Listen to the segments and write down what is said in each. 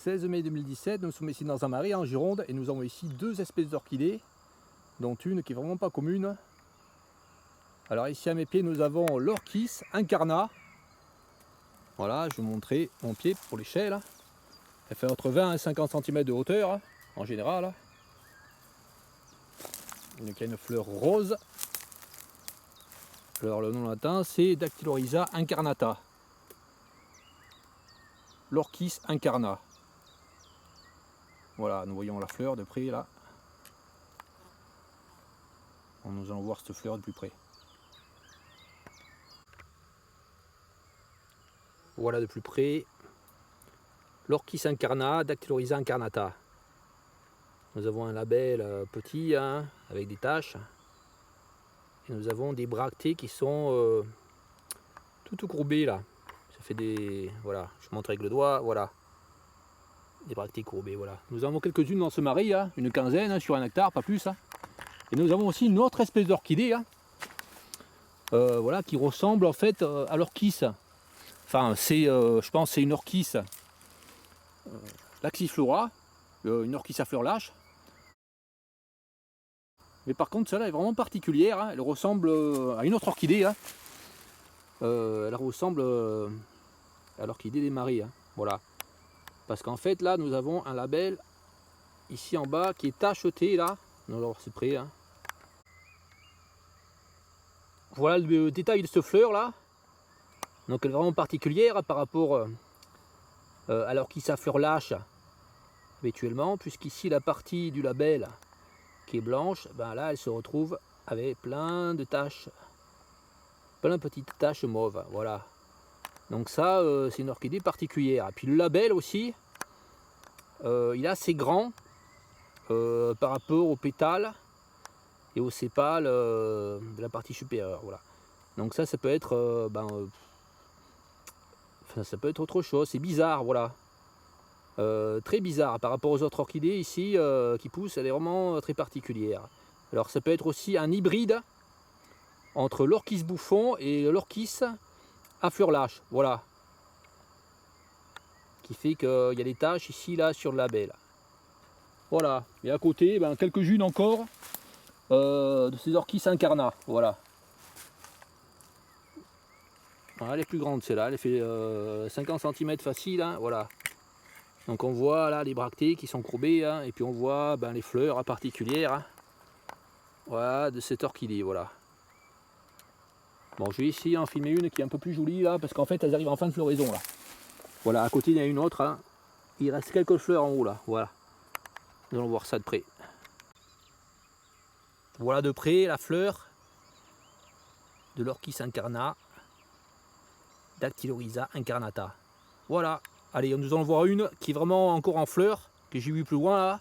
16 mai 2017, nous sommes ici dans un marais en Gironde et nous avons ici deux espèces d'orchidées, dont une qui est vraiment pas commune. Alors ici à mes pieds nous avons l'orchis incarnat. Voilà, je vais vous montrer mon pied pour l'échelle. Elle fait entre 20 et 50 cm de hauteur en général. Donc il y a une fleur rose. Alors le nom latin c'est Dactylorhiza incarnata. L'orchis incarnat. Voilà, nous voyons la fleur de près là. Nous allons voir cette fleur de plus près. Voilà de plus près l'orchis incarnat, Dactylorhiza incarnata. Nous avons un labelle petit hein, avec des taches. Et nous avons des bractées qui sont tout courbées là. Ça fait des. Voilà, je montre avec le doigt, voilà. Des bractées courbées, voilà. Nous avons quelques-unes dans ce marais, hein, une quinzaine hein, sur un hectare, pas plus. Hein. Et nous avons aussi une autre espèce d'orchidée, hein, voilà, qui ressemble en fait à l'orchis. Enfin, c'est, je pense, c'est une orchis laxiflora, une orchis à fleurs lâches. Mais par contre, celle-là est vraiment particulière. Hein. Elle ressemble à une autre orchidée. Hein. Elle ressemble à l'orchidée des marais. Hein. Voilà. Parce qu'en fait, là, nous avons un label ici en bas qui est tacheté là. Alors, c'est près. Hein. Voilà le détail de cette fleur là. Donc, elle est vraiment particulière par rapport à l'orchis à fleurs lâches habituellement, puisqu'ici la partie du label qui est blanche, ben là elle se retrouve avec plein de taches, plein de petites taches mauves, voilà. Donc ça c'est une orchidée particulière. Et puis le label aussi, il est assez grand par rapport aux pétales et aux sépales de la partie supérieure, voilà. Donc ça peut être, ça peut être autre chose, c'est bizarre, voilà. Très bizarre par rapport aux autres orchidées ici qui poussent, elle est vraiment très particulière. Alors ça peut être aussi un hybride entre l'orchis bouffon et l'orchis à fleurs lâches, voilà. Qui fait qu'il y a des taches ici là sur le label. Voilà, et à côté quelques-unes encore de ces orchis incarnats, voilà. Voilà, elle est plus grande celle-là, elle fait 50 cm facile, hein, voilà. Donc on voit là les bractées qui sont courbées, hein, et puis on voit les fleurs particulières, hein, voilà, de cette orchidée, voilà. Bon, je vais essayer d'en filmer une qui est un peu plus jolie là, parce qu'en fait elles arrivent en fin de floraison là. Voilà, à côté il y a une autre, hein. Il reste quelques fleurs en haut là, voilà. Nous allons voir ça de près. Voilà de près la fleur de l'orchis incarnat, Dactylorhiza incarnata. Voilà. Allez, nous allons voir une qui est vraiment encore en fleurs, que j'ai vu plus loin là.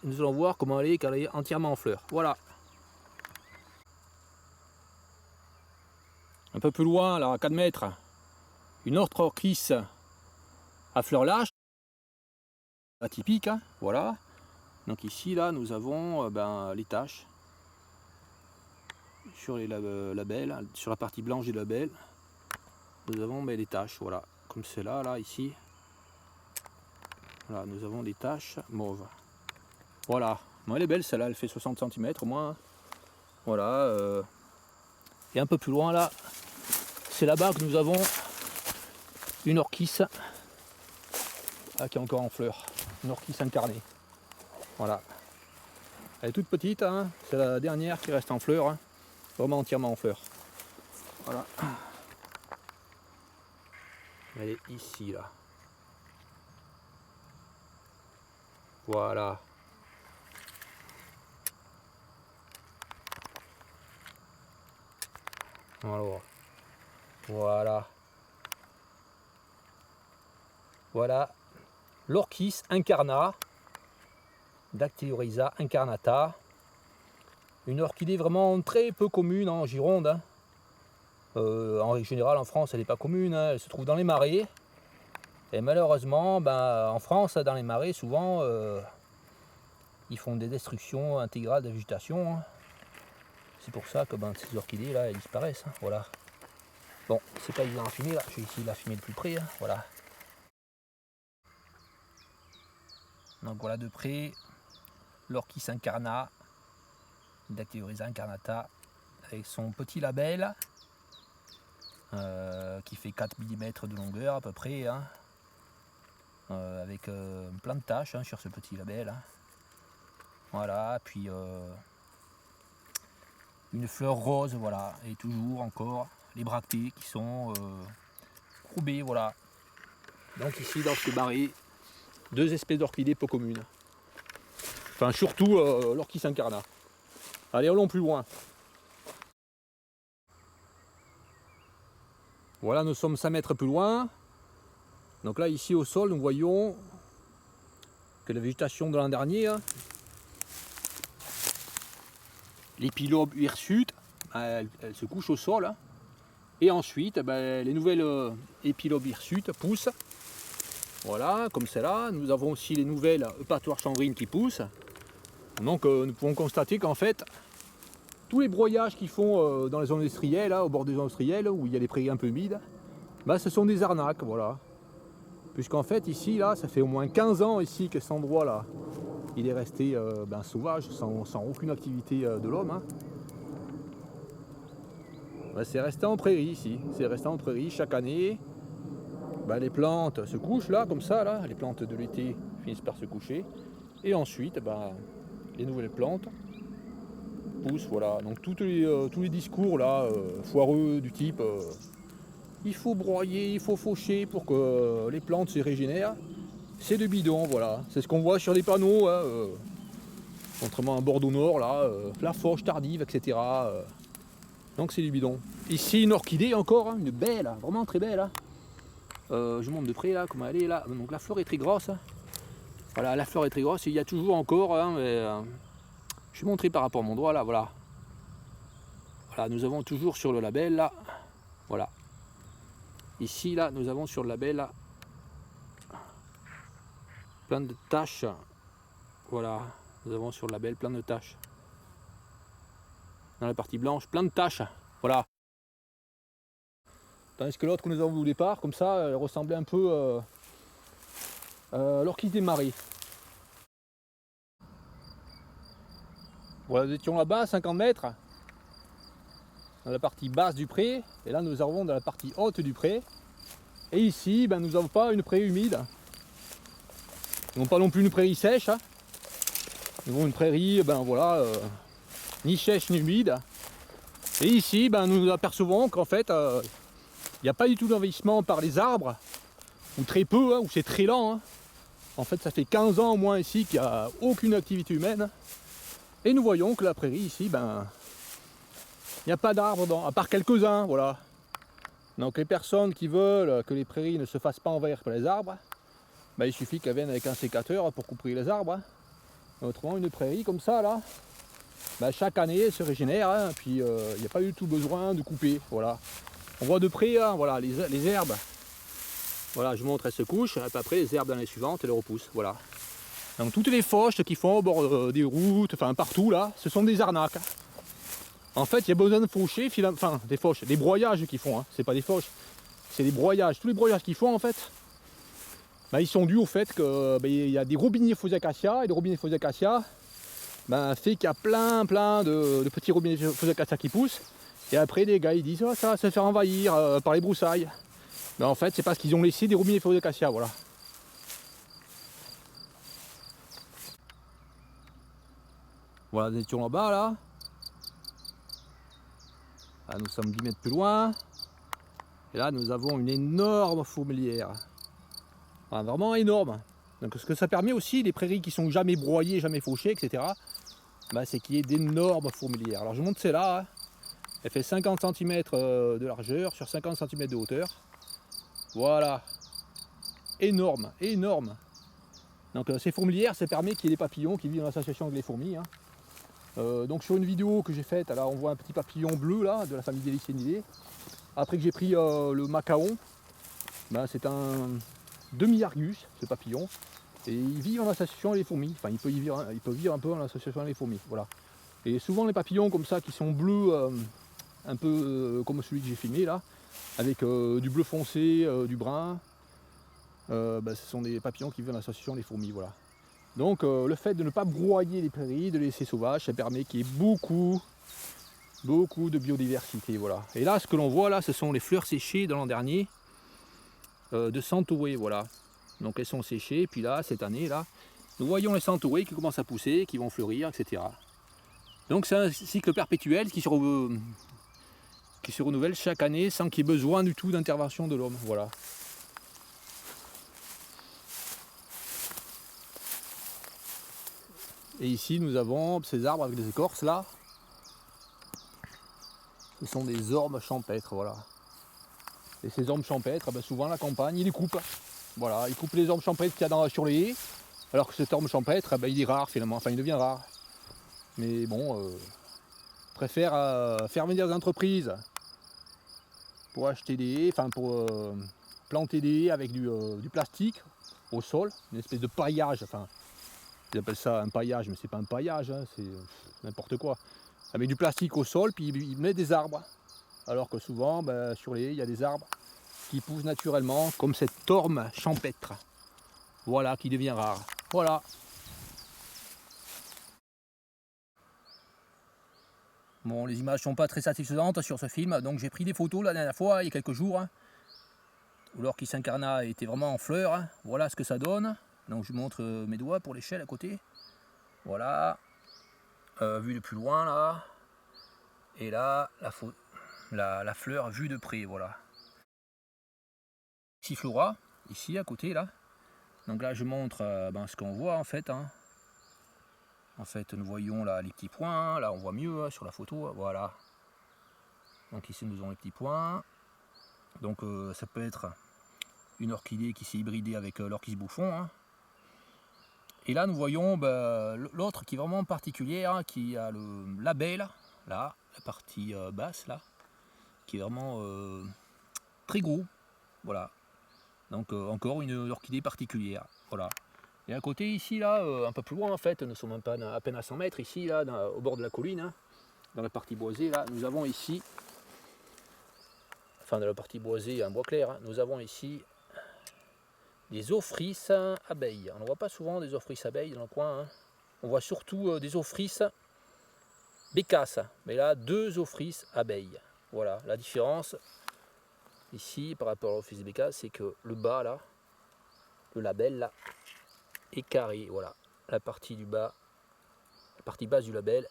Et nous allons voir comment elle est quand elle est entièrement en fleurs. Voilà. Un peu plus loin, là, à 4 mètres, une autre orchis à fleurs lâches, atypique, hein, voilà. Donc ici, là, nous avons les taches sur les labels, sur la partie blanche du label. Nous avons des taches, voilà, comme celle-là, là, ici. Voilà, nous avons des taches mauves. Voilà, bon, elle est belle celle-là, elle fait 60 cm au moins. Voilà, et un peu plus loin là, c'est là-bas que nous avons une orchis qui est encore en fleurs, une orchis incarnée. Voilà, elle est toute petite, hein, c'est la dernière qui reste en fleurs, hein, vraiment entièrement en fleurs. Voilà, elle est ici là. Voilà. Alors, voilà. Voilà l'orchis incarnat, Dactylorhiza incarnata. Une orchidée vraiment très peu commune en Gironde. Hein. En règle générale en France elle n'est pas commune, hein. Elle se trouve dans les marais. Et malheureusement en France dans les marais souvent ils font des destructions intégrales de la végétation. Hein. C'est pour ça que ces orchidées là elles disparaissent. Hein. Voilà. Bon, c'est pas évident à filmer là, je vais essayer de la filmer de plus près. Hein. Voilà. Donc voilà de près l'Orchis incarnat, Dactylorhiza incarnata, avec son petit label qui fait 4 mm de longueur à peu près, hein, avec plein de taches, hein, sur ce petit label. Hein. Voilà, puis une fleur rose, voilà, et toujours encore les bractées qui sont courbées, voilà. Donc ici dans ce barré, 2 espèces d'orchidées peu communes. Enfin surtout l'Orchis incarnat. Allez, allons plus loin. Voilà, nous sommes 5 mètres plus loin. Donc là, ici au sol, nous voyons que la végétation de l'an dernier, hein, l'épilobe hirsute, elle se couche au sol. Hein, et ensuite, les nouvelles épilobes hirsutes poussent. Voilà, comme celle-là. Nous avons aussi les nouvelles eupatoires chanvrines qui poussent. Donc nous pouvons constater qu'en fait, tous les broyages qu'ils font dans les zones industrielles, là, au bord des zones industrielles, où il y a des prairies un peu humides, ce sont des arnaques, voilà. Puisqu'en fait, ici, là, ça fait au moins 15 ans ici que cet endroit-là, il est resté sauvage, sans aucune activité de l'homme. Hein. C'est resté en prairie ici, c'est resté en prairie chaque année. Les plantes se couchent là, comme ça, là, les plantes de l'été finissent par se coucher. Et ensuite, les nouvelles plantes poussent, voilà. Donc tous les discours là, foireux du type il faut broyer, il faut faucher pour que les plantes se régénèrent, c'est de bidon, voilà. C'est ce qu'on voit sur les panneaux, hein, contrairement à Bordeaux Nord, là, la fauche tardive, etc. Donc c'est du bidon. Ici une orchidée encore, hein, une belle, vraiment très belle. Hein. Je monte de près là, comment elle est là. Donc la fleur est très grosse. Hein. Voilà, la fleur est très grosse. Il y a toujours encore, hein, mais, je vais montrer par rapport à mon doigt là, voilà. Voilà, nous avons toujours sur le label là, voilà. Ici là, nous avons sur le label là, plein de taches. Voilà, nous avons sur le label plein de taches. Dans la partie blanche, plein de taches. Voilà. Tandis que l'autre que nous avons vu au départ, comme ça, elle ressemblait un peu à l'orchis des marais. Voilà, nous étions là-bas à 50 mètres, dans la partie basse du pré, et là nous arrivons dans la partie haute du pré. Et ici, nous n'avons pas une prairie humide. Nous n'avons pas non plus une prairie sèche. Hein. Nous avons une prairie, voilà, ni sèche ni humide. Et ici, nous apercevons qu'en fait, il n'y a pas du tout d'envahissement par les arbres, ou très peu, hein, ou c'est très lent. Hein. En fait, ça fait 15 ans au moins ici qu'il n'y a aucune activité humaine. Et nous voyons que la prairie ici, il n'y a pas d'arbres, à part quelques-uns, voilà. Donc les personnes qui veulent que les prairies ne se fassent pas envahir par les arbres, il suffit qu'elles viennent avec un sécateur pour couper les arbres. Hein. Autrement, une prairie comme ça, là, chaque année, elle se régénère, hein, puis il n'y a pas du tout besoin de couper, voilà. On voit de près, hein, voilà, les herbes. Voilà, je montre, elles se couchent, et puis après, les herbes dans les suivantes, elles repoussent, voilà. Donc toutes les fauches qui font au bord des routes, enfin partout, là, ce sont des arnaques. En fait, il y a besoin de faucher, enfin des fauches, des broyages qu'ils font, hein. C'est pas des fauches, c'est des broyages. Tous les broyages qu'ils font, en fait, ils sont dus au fait qu'il y a des robiniers faux acacias, et les robiniers faux acacias fait qu'il y a plein de petits robinets faux acacias qui poussent, et après les gars ils disent oh, ça va se faire envahir par les broussailles. Mais en fait, c'est parce qu'ils ont laissé des robinets faux acacias, voilà. Voilà, nous étions là-bas, là. Là, nous sommes 10 mètres plus loin. Et là, nous avons une énorme fourmilière. Enfin, vraiment énorme. Donc, ce que ça permet aussi, les prairies qui sont jamais broyées, jamais fauchées, etc., c'est qu'il y ait d'énormes fourmilières. Alors, je montre celle-là. Hein. Elle fait 50 cm de largeur sur 50 cm de hauteur. Voilà. Énorme, énorme. Donc, ces fourmilières, ça permet qu'il y ait des papillons qui vivent dans l'association avec les fourmis. Hein. Donc sur une vidéo que j'ai faite, là on voit un petit papillon bleu là, de la famille des Lycaenidae. Après que j'ai pris le macaon, c'est un demi-argus ce papillon. Et il vit en association avec les fourmis. Enfin il peut vivre un peu en association avec les fourmis. Voilà. Et souvent les papillons comme ça qui sont bleus, un peu comme celui que j'ai filmé là, avec du bleu foncé, du brun, ce sont des papillons qui vivent en association avec les fourmis. Voilà. Donc le fait de ne pas broyer les prairies, de les laisser sauvages, ça permet qu'il y ait beaucoup de biodiversité. Voilà. Et là, ce que l'on voit là, ce sont les fleurs séchées de l'an dernier de centaurées. Voilà. Donc elles sont séchées, et puis là, cette année, là, nous voyons les centaurées qui commencent à pousser, qui vont fleurir, etc. Donc c'est un cycle perpétuel qui se renouvelle chaque année sans qu'il y ait besoin du tout d'intervention de l'homme. Voilà. Et ici nous avons ces arbres avec des écorces là. Ce sont des ormes champêtres, voilà. Et ces ormes champêtres, ben souvent la campagne, ils les coupent. Voilà, ils coupent les ormes champêtres qu'il y a sur les haies, alors que cet orme champêtre, ben, il est rare finalement, enfin il devient rare. Mais bon, préfère faire venir des entreprises pour acheter des haies, enfin pour planter des haies avec du plastique au sol, une espèce de paillage, enfin ils appellent ça un paillage, mais c'est pas un paillage, hein, c'est n'importe quoi. Avec du plastique au sol, puis ils mettent des arbres. Alors que souvent, ben, sur les haies, il y a des arbres qui poussent naturellement, comme cette orme champêtre. Voilà, qui devient rare. Voilà. Bon, les images sont pas très satisfaisantes sur ce film, donc j'ai pris des photos la dernière fois, il y a quelques jours, hein, où l'orchis incarnat était vraiment en fleurs. Hein. Voilà ce que ça donne. Donc je vous montre mes doigts pour l'échelle à côté. Voilà. Vue de plus loin là. Et là, la fleur vue de près, voilà. Flora, ici à côté là. Donc là je montre ce qu'on voit en fait. Hein. En fait nous voyons là les petits points, là on voit mieux hein, sur la photo, voilà. Donc ici nous avons les petits points. Donc ça peut être une orchidée qui s'est hybridée avec l'orchis bouffon. Hein. Et là nous voyons l'autre qui est vraiment particulière, hein, qui a le label, là, la partie basse là, qui est vraiment très gros. Voilà. Donc encore une orchidée particulière. Voilà. Et à côté ici, là, un peu plus loin en fait, nous sommes à peine à 100 mètres ici, là, au bord de la colline, hein, dans la partie boisée, là, nous avons ici, enfin dans la partie boisée, un bois clair, hein, nous avons ici des ophrys abeilles. On ne voit pas souvent des ophrys abeilles dans le coin, hein. On voit surtout des ophrys bécasses, mais là, deux ophrys abeilles. Voilà, la différence ici par rapport aux ophrys bécasses, c'est que le bas là, le label là, est carré, voilà. La partie du bas, la partie basse du label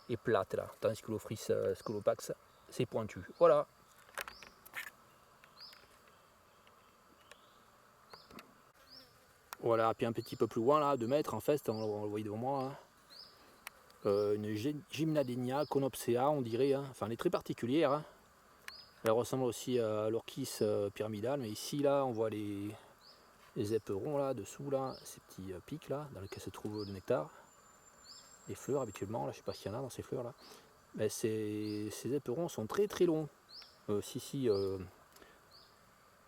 est plate là, tandis que l'ophrys scolopax, c'est pointu. Voilà. Voilà, puis un petit peu plus loin là, 2 mètres en fait, on le voit devant moi. Hein. Une Gymnadenia conopsea, on dirait, hein. Enfin elle est très particulière. Hein. Elle ressemble aussi à l'orchis pyramidal, mais ici là on voit les éperons là dessous là, ces petits pics là dans lesquels se trouve le nectar. Les fleurs habituellement, là je sais pas s'il y en a dans ces fleurs là. Mais ces éperons sont très très longs.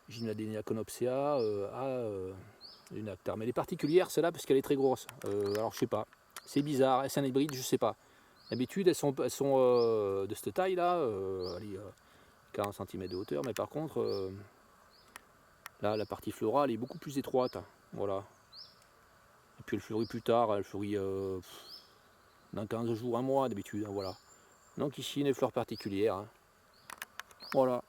Gymnadenia conopsea a du nectar. Mais elle est particulière celle-là parce qu'elle est très grosse. Alors je sais pas. C'est bizarre, est-ce un hybride? Je sais pas. D'habitude elles sont de cette taille là, 40 cm de hauteur, mais par contre là la partie florale est beaucoup plus étroite. Voilà. Et puis elle fleurit plus tard, elle fleurit dans 15 jours, un mois d'habitude, hein, voilà. Donc ici une fleur particulière. Hein. Voilà.